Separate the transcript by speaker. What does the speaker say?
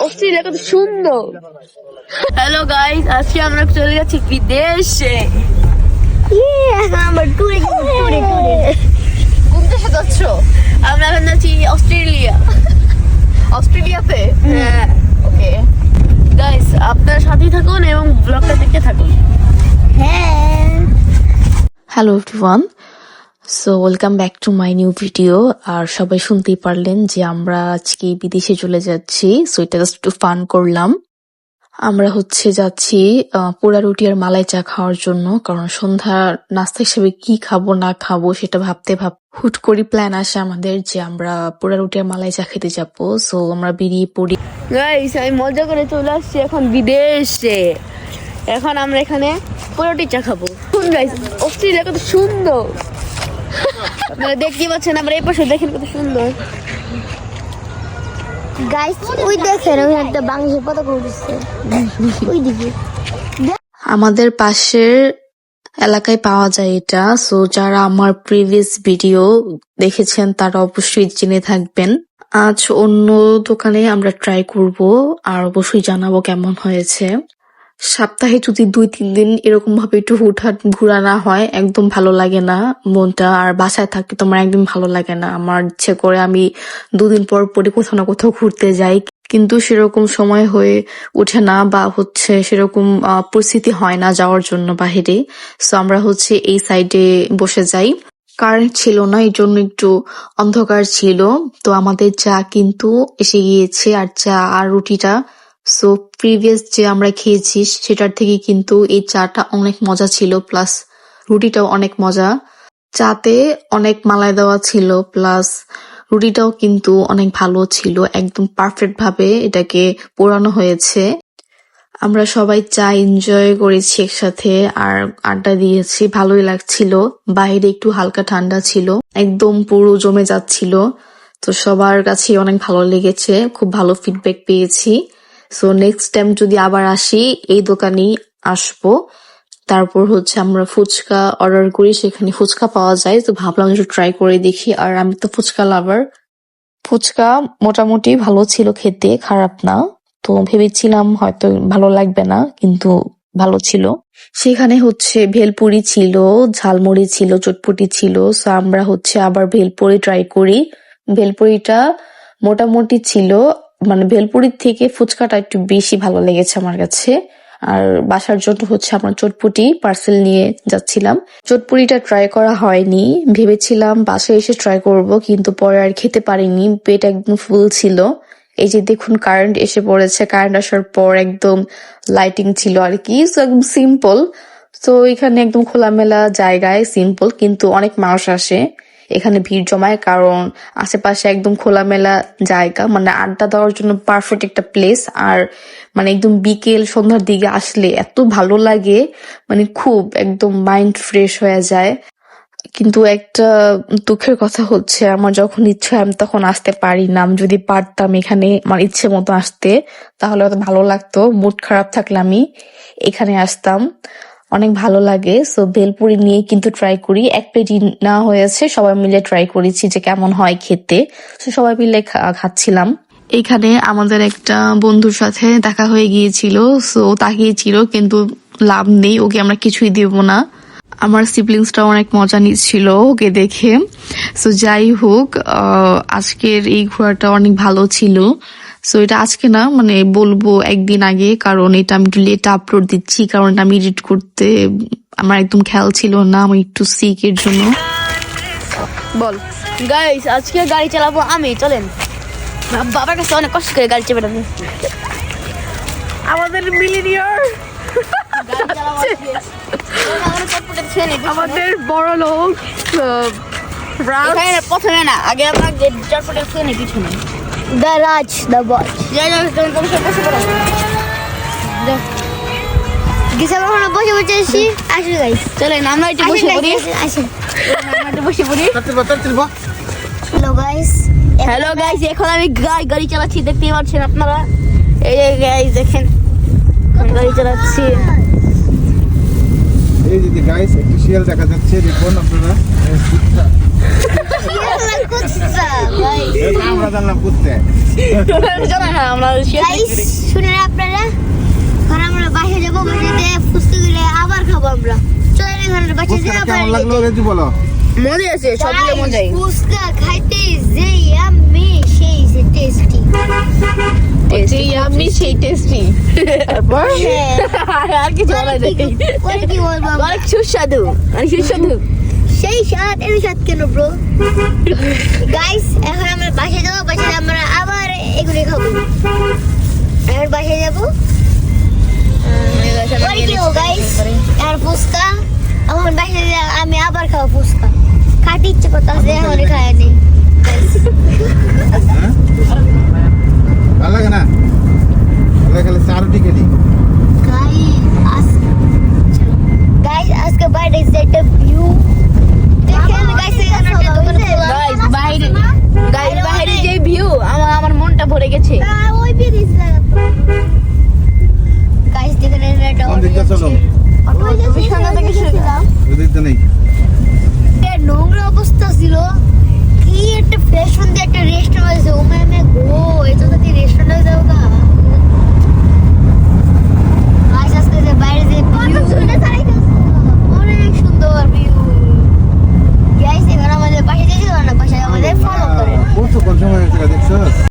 Speaker 1: Australia কত সুন্দর। Hello guys, আজকে আমরা চলে যাচ্ছি বিদেশে।
Speaker 2: আমার টুরে টুরে
Speaker 1: কোন দেশে যাচ্ছ? আমরা এখন যাচ্ছি অস্ট্রেলিয়া। অস্ট্রেলিয়াতে? হ্যাঁ। ওকে গাইস, আপনারা সাথেই থাকুন এবং ব্লগটা দেখতে থাকুন।
Speaker 2: হ্যাঁ।
Speaker 3: Hello everyone, so welcome back to my new video. আর সবাই শুনতেই পারলেন যে আমরা আজকে বিদেশে চলে যাচ্ছি, সো এটা জাস্ট একটু ফান করলাম। আমরা যাচ্ছি পোড়া রুটি আর মালাই চা খাওয়ার জন্য, কারণ সন্ধ্যা নাস্তা হিসেবে কি খাবো না খাবো সেটা ভাবতে হুট করে প্ল্যান আসে আমাদের যে আমরা পোড়া রুটি আর মালাই চা খেতে যাবো। সো আমরা বেরিয়ে পড়ি।
Speaker 1: গাইস, আমি মজা করে চলে আসছি এখন বিদেশে। এখন আমরা এখানে পোড়াটি চা খাবো। গাইস, অস্ট্রেলিয়া কত সুন্দর। আপনারা দেখতে পাচ্ছেন, আমরা এই পাশে দেখেন কত সুন্দর।
Speaker 2: গাইস, ওই দেখেন ওই একটা বাংলাদেশের পতাকা উঠছে ওই দিকে।
Speaker 3: আমাদের পাশের এলাকায় পাওয়া যায় এটা। সো যারা আমার প্রিভিয়াস ভিডিও দেখেছেন তারা অবশ্যই জেনে থাকবেন। আজ অন্য দোকানে আমরা ট্রাই করব আর অবশ্যই জানাবো কেমন হয়েছে। সপ্তাহে যদি 2-3 দিন এরকম ভাবে একটু হুটহাট ঘোরা না হয় একদম ভালো লাগে না মনটা, আর বাসায় থাকতে তোমার একদম ভালো লাগে না। আমার ইচ্ছে করে আমি 2 দিন পর পরে কোথাও না কোথাও ঘুরতে যাই, কিন্তু সেরকম সময় হয়ে ওঠে না বা সেরকম পরিস্থিতি হয় না যাওয়ার জন্য বাহিরে। সো আমরা এই সাইডে বসে যাই। কারেন্ট ছিল না, এই জন্য একটু অন্ধকার ছিল। তো আমাদের চা কিন্তু এসে গিয়েছে, আর চা আর রুটিটা সো প্রিভিয়াস যে আমরা খেয়েছি সেটার থেকে কিন্তু এই চাটা অনেক মজা ছিল, প্লাস রুটিটাও অনেক মজা। চাতে অনেক মালাই দেওয়া ছিল, প্লাস রুটিটাও কিন্তু অনেক ভালো ছিল, একদম পারফেক্ট ভাবে এটাকে পোড়ানো হয়েছে। আমরা সবাই চা এনজয় করেছি একসাথে আর আড্ডা দিয়েছি, ভালোই লাগছিল। বাইরে একটু হালকা ঠান্ডা ছিল, একদম পুরো জমে যাচ্ছিল। তো সবার কাছে অনেক ভালো লেগেছে, খুব ভালো ফিডব্যাক পেয়েছি। সো নেক্সট টাইম যদি আবার আসি এই দোকানেই আসবো। তারপর আমরা ফুচকা অর্ডার করি, সেখানে ফুচকা পাওয়া যায়, তো ভাবলাম একটু ট্রাই করে দেখি। আর আমি তো ফুচকা লাভার। ফুচকা মোটামুটি ভালো ছিল খেতে, খারাপ না। তো ভেবেছিলাম হয়তো ভালো লাগবে না, কিন্তু ভালো ছিল। সেখানে ভেলপুরি ছিল, ঝালমুড়ি ছিল, চটপটি ছিল। সো আমরা আবার ভেলপুরি ট্রাই করি। ভেলপুরিটা মোটামুটি ছিল, মানে ভেলপুরির থেকে ফুচকাটা একটু বেশি ভালো লেগেছে আমার কাছে। আর বাসার জন্য আমরা চটপটি পার্সেল নিয়ে যাচ্ছিলাম। চটপটিটা ট্রাই করা হয়নি, ভেবেছিলাম বাসায় এসে ট্রাই করব, কিন্তু পরে আর খেতে পারিনি, পেট একদম ফুল ছিল। এই যে দেখুন কারেন্ট এসে পড়েছে, কারেন্ট আসার পর একদম লাইটিং ছিল আর কি, একদম সিম্পল। তো এখানে একদম খোলামেলা জায়গায় সিম্পল, কিন্তু অনেক মানুষ আসে এখানে, ভিড় জমায়, কারণ আশেপাশে একদম খোলামেলা জায়গা, মানে আড্ডা দেওয়ার জন্য পারফেক্ট একটা প্লেস। আর মানে একদম বিকেল সন্ধ্যার দিকে আসলে এত ভালো লাগে, মানে খুব একদম মাইন্ড ফ্রেশ হয়ে যায়। কিন্তু একটা দুঃখের কথা আমার যখন ইচ্ছা আমি তখন আসতে পারি না। আমি যদি পারতাম এখানে আমার ইচ্ছে মতো আসতে তাহলে হয়তো ভালো লাগতো। মুড খারাপ থাকলে আমি এখানে আসতাম, অনেক ভালো লাগে। সো ভেলপুরি নিয়ে কিন্তু ট্রাই করি, এক প্লেটই না হয়েছে, সবাই মিলে ট্রাই করেছি যে কেমন হয় খেতে। সো সবাই মিলে খাচ্ছিলাম। এখানে আমাদের একটা বন্ধুর সাথে দেখা হয়ে গিয়েছিল, সো তাকিয়েছিল, কিন্তু লাভ নেই, ওকে আমরা কিছুই দেব না। আমার সিবলিংসটা অনেক মজা নিচ্ছিল ওকে দেখে। সো যাই হোক, আজকের এই ঘোরাটা অনেক ভালো ছিল। সো এটা আজকে না, মানে বলবো একদিন আগে, কারণ এটা আমি একটু লেট আপলোড দিচ্ছি, কারণ এটা আমি এডিট করতে আমার একদম খেয়াল ছিল না, আমি একটু সিক এর জন্য।
Speaker 1: বল গাইস, আজকে গাড়ি চালাবো আমি, চলেন। বাবার কাছে অনেক কষ্ট করে গাড়ি চালাবো। আমাদের মিলিনিয়ার, আমাদের বড় লোক প্রথমে না, আগে আমরা চটপটে খেয়ে নেই পিছনে।
Speaker 2: দ্য রাজ দ্য বস বসে বসে এসি। আসুন গাইস,
Speaker 1: চলেন আমরা একটু বসে পড়ি।
Speaker 2: আসেন
Speaker 1: একটু বসে পড়ি।
Speaker 2: হ্যালো গাইস,
Speaker 1: হ্যালো গাইস, এখন আমি গাড়ি চালাচ্ছি, দেখতেই পাচ্ছেন আপনারা। এই যে গাইস দেখেন, গাড়ি চালাচ্ছি।
Speaker 4: এই যে গাইস, একটু শিয়াল দেখা যাচ্ছে, দেখুন আপনারা। আমরা জানলাম কুত্তে।
Speaker 1: জানা না আমরা
Speaker 2: গাইস শুনেন আপনারা, কারণ আমরা বাইরে যাবো, বাইরে ফুচকা গুলো আবার খাবো আমরা। চলেন এখানে বাইরে
Speaker 4: কুত্তেটা
Speaker 2: যাবো।
Speaker 4: কেমন লাগলো রেজি বলো?
Speaker 1: মজা আছে, সবগুলো মজাই।
Speaker 2: ফুচকা খাইতে যে আমি সেই টেস্টি।
Speaker 1: আমি সেই টেস্টি আর কিছু বলা যায়
Speaker 2: পরে কি বলবো আমরা?
Speaker 1: অনেক সুস্বাদু, অনেক সুস্বাদু।
Speaker 2: সেই স্বাদ এর স্বাদ কেন ব্রো? গাইস এখন আমরা বাসে যাবো, বাসে আমরা আবার এগুলি খাবো। এখন বাসে যাবো, পরে কি হবো গাইস? আর ফুচকা এখন বাসে আমি আবার খাবো ফুচকা। খাটি ইচ্ছে করতেছে, এখন খাইনি।
Speaker 4: হ্যাঁ? ভালো লাগে না? ভালো খালি চা রুটি খেলি।
Speaker 2: গাইস আজকে বাইরে যেটা ভিউ দেখেন গাইস, এখানে একটা দোকান খোলা।
Speaker 1: গাইস বাইরে, গাইস বাইরে যে ভিউ, আমার মনটা ভরে গেছে।
Speaker 2: ওই ব্রিজ লাগাতো। গাইস দেখেন এটা
Speaker 4: কোন দিকটা চলো?
Speaker 2: অটো যাচ্ছে, সামনে থেকে শুনলাম।
Speaker 4: ওদিকটা নেই।